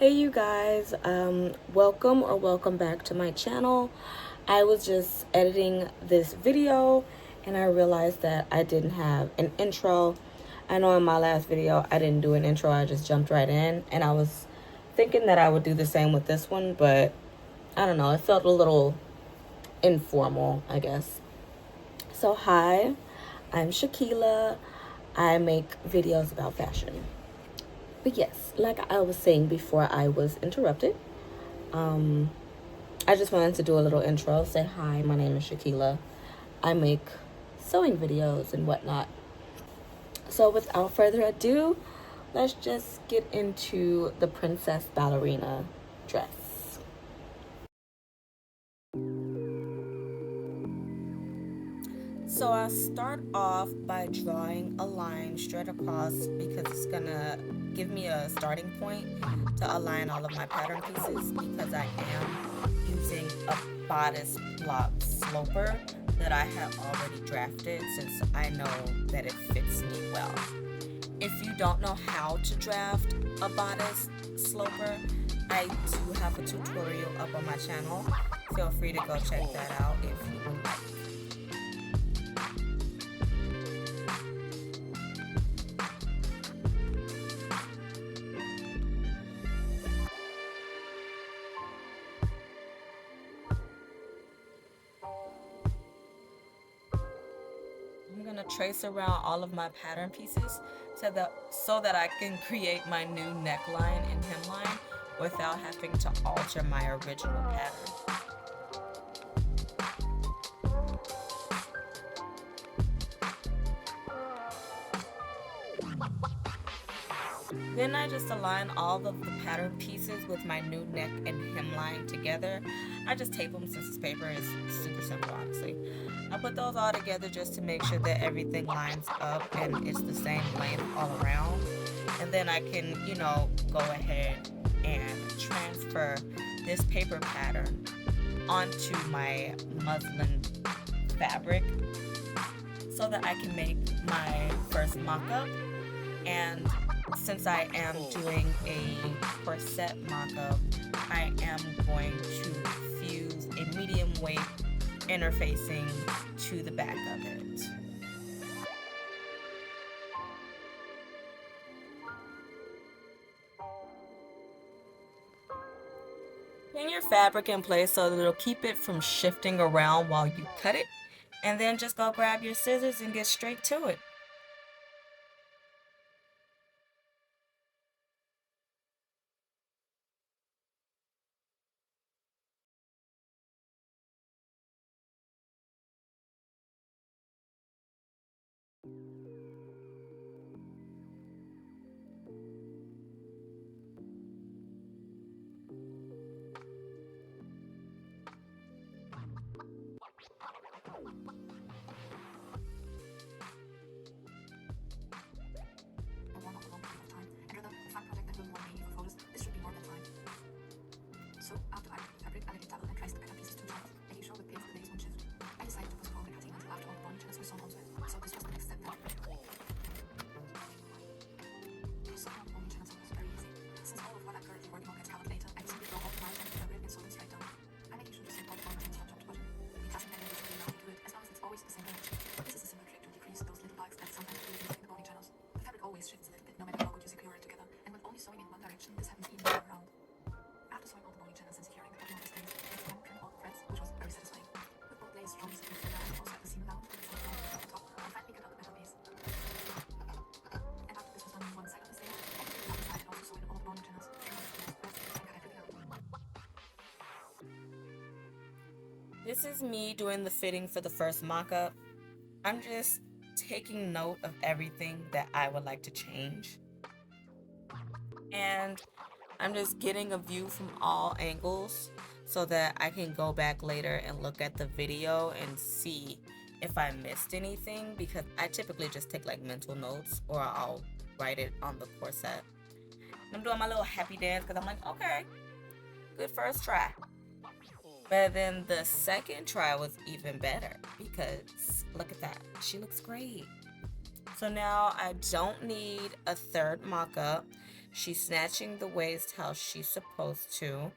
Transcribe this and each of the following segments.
Hey you guys, welcome back to my channel. I was just editing this video and I realized that I didn't have an intro. I know in my last video I didn't do an intro, I just jumped right in, and I was thinking that I would do the same with this one, but I don't know, it felt a little informal, I guess. So hi, I'm Shakeila. I make videos about fashion. But yes, like I was saying before I was interrupted, I just wanted to do a little intro, say hi, my name is Shakeila. I make sewing videos and whatnot. So without further ado, let's just get into the Princess Ballerina dress. So I start off by drawing a line straight across because it's gonna give me a starting point to align all of my pattern pieces, because I am using a bodice block sloper that I have already drafted since I know that it fits me well. If you don't know how to draft a bodice sloper, I do have a tutorial up on my channel. Feel free to go check that out if you would like. I'm gonna trace around all of my pattern pieces so that I can create my new neckline and hemline without having to alter my original pattern. Then I just align all of the pattern pieces with my new neck and hemline together. I just tape them since this paper is super simple, honestly. I put those all together just to make sure that everything lines up and it's the same length all around. And then I can, go ahead and transfer this paper pattern onto my muslin fabric so that I can make my first mock-up. And since I am doing a corset mock-up, I am going to fuse a medium weight interfacing to the back of it. Pin your fabric in place so that it'll keep it from shifting around while you cut it, and then just go grab your scissors and get straight to it. So after I cut the fabric, I let it double and trace the pattern pieces 2 times, making sure the pins and the base won't shift. I decided to postpone the cutting until after all the bonding channels were sewn onto it, so this was the next step then. So now the bonding channels are also very easy. Since all of what I'm currently working on gets covered later, I simply draw all the lines on the fabric and sew them straight down. I'm making sure to sew all the bonding from top to bottom. It doesn't matter exactly how you do it, as long as it's always the same direction. This is a simple trick to decrease those little bugs that sometimes appear in the bonding channels. The fabric always shifts a little bit no matter how good you secure it together, and when only sewing in one direction, this happens even more around. After sewing all the bonding channels and securing the bottom of the strings, I began to trim all the threads, which was very satisfying. With both layers strongly secured together, I also had the seam allowance with some from the top, and finally cut out the pattern piece. And after this was done on one side of the stage, I did the other side and also sew in all the bonding channels, trim off the threads, and cut everything out. This is me doing the fitting for the first mock-up. I'm just taking note of everything that I would like to change. And I'm just getting a view from all angles so that I can go back later and look at the video and see if I missed anything, because I typically just take like mental notes or I'll write it on the corset. And I'm doing my little happy dance because I'm like, okay, good first try. But then the second try was even better because look at that, she looks great. So now I don't need a third mock-up She's snatching the waist how she's supposed to,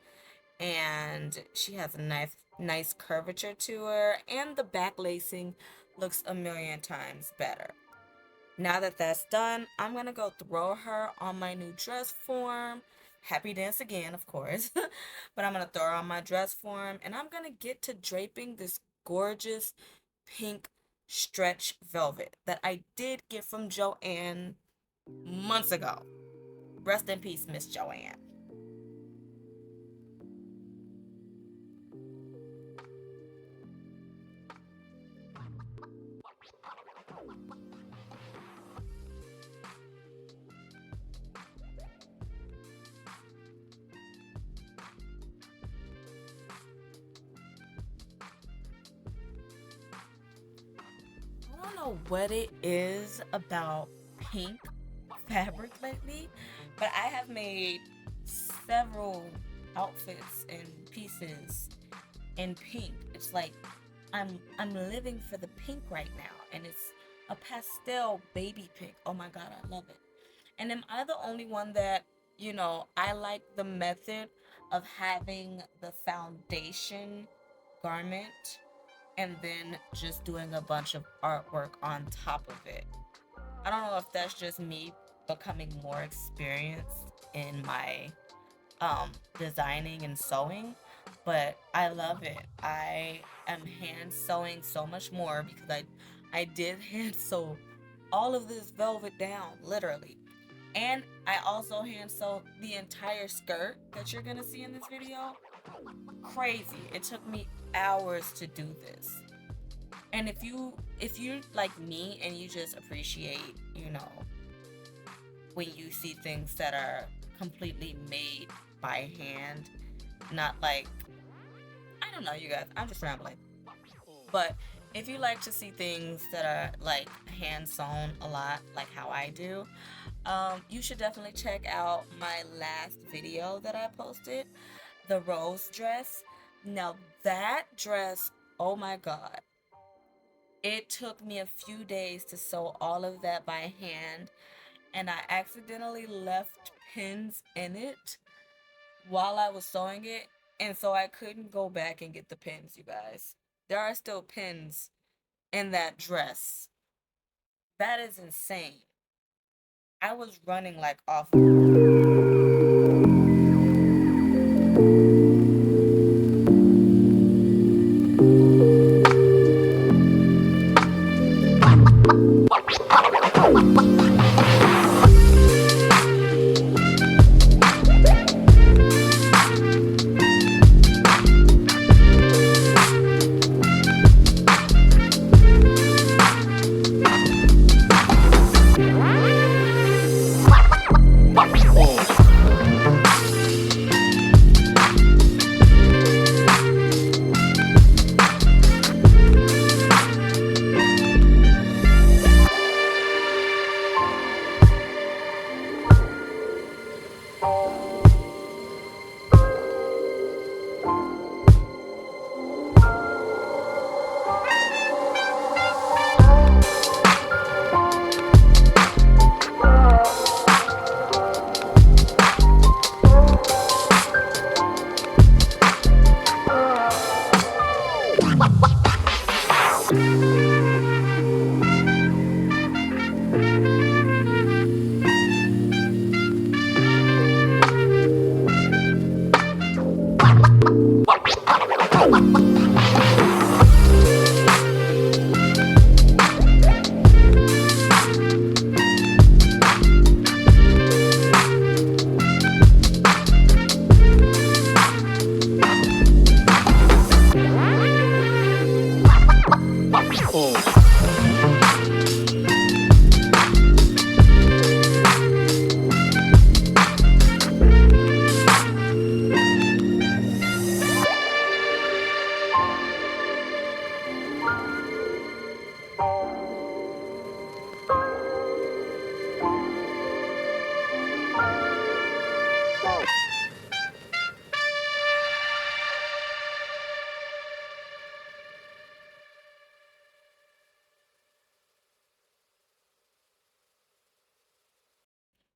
and she has a nice curvature to her, and the back lacing looks a million times better. Now that that's done, I'm gonna go throw her on my new dress form. Happy dance again, of course. But I'm gonna throw her on my dress form, and I'm gonna get to draping this gorgeous pink stretch velvet that I did get from Joanne months ago. Rest in peace, Miss Joanne. I don't know what it is about pink fabric lately, but I have made several outfits and pieces in pink. It's like I'm living for the pink right now, and it's a pastel baby pink. Oh my god, I love it. And am I the only one that, I like the method of having the foundation garment and then just doing a bunch of artwork on top of it? I don't know if that's just me becoming more experienced in my designing and sewing, but I love it. I am hand sewing so much more because I did hand sew all of this velvet down, literally. And I also hand sewed the entire skirt that you're gonna see in this video. Crazy. It took me hours to do this. And if you're like me and you just appreciate, when you see things that are completely made by hand, not like, I don't know, you guys, I'm just rambling. But if you like to see things that are like hand sewn a lot, like how I do, you should definitely check out my last video that I posted, the rose dress. Now that dress, oh my god, it took me a few days to sew all of that by hand, and I accidentally left pins in it while I was sewing it, and so I couldn't go back and get the pins, you guys. There are still pins in that dress. That is insane. I was running like off.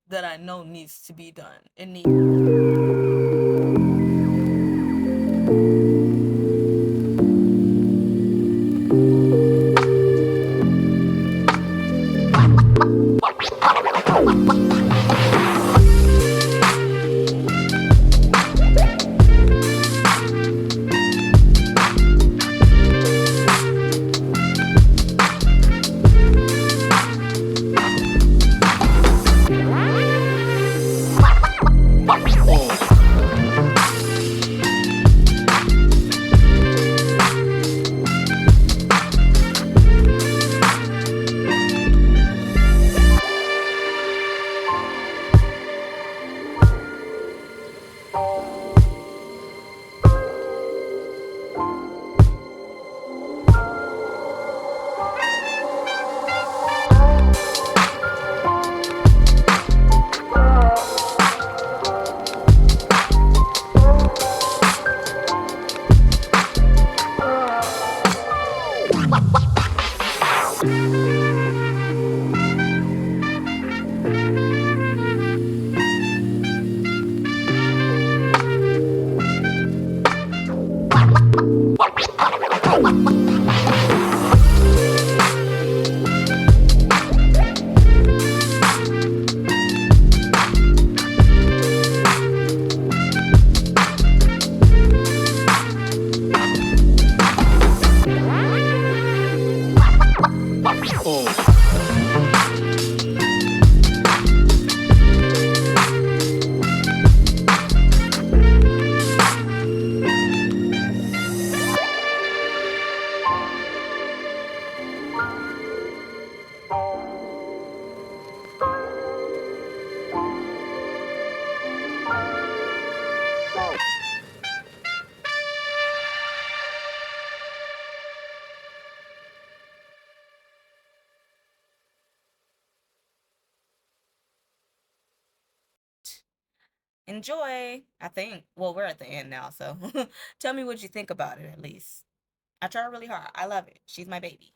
that I know needs to be done. It needs. Enjoy. I think. Well, we're at the end now, so tell me what you think about it at least. I try really hard. I love it. She's my baby.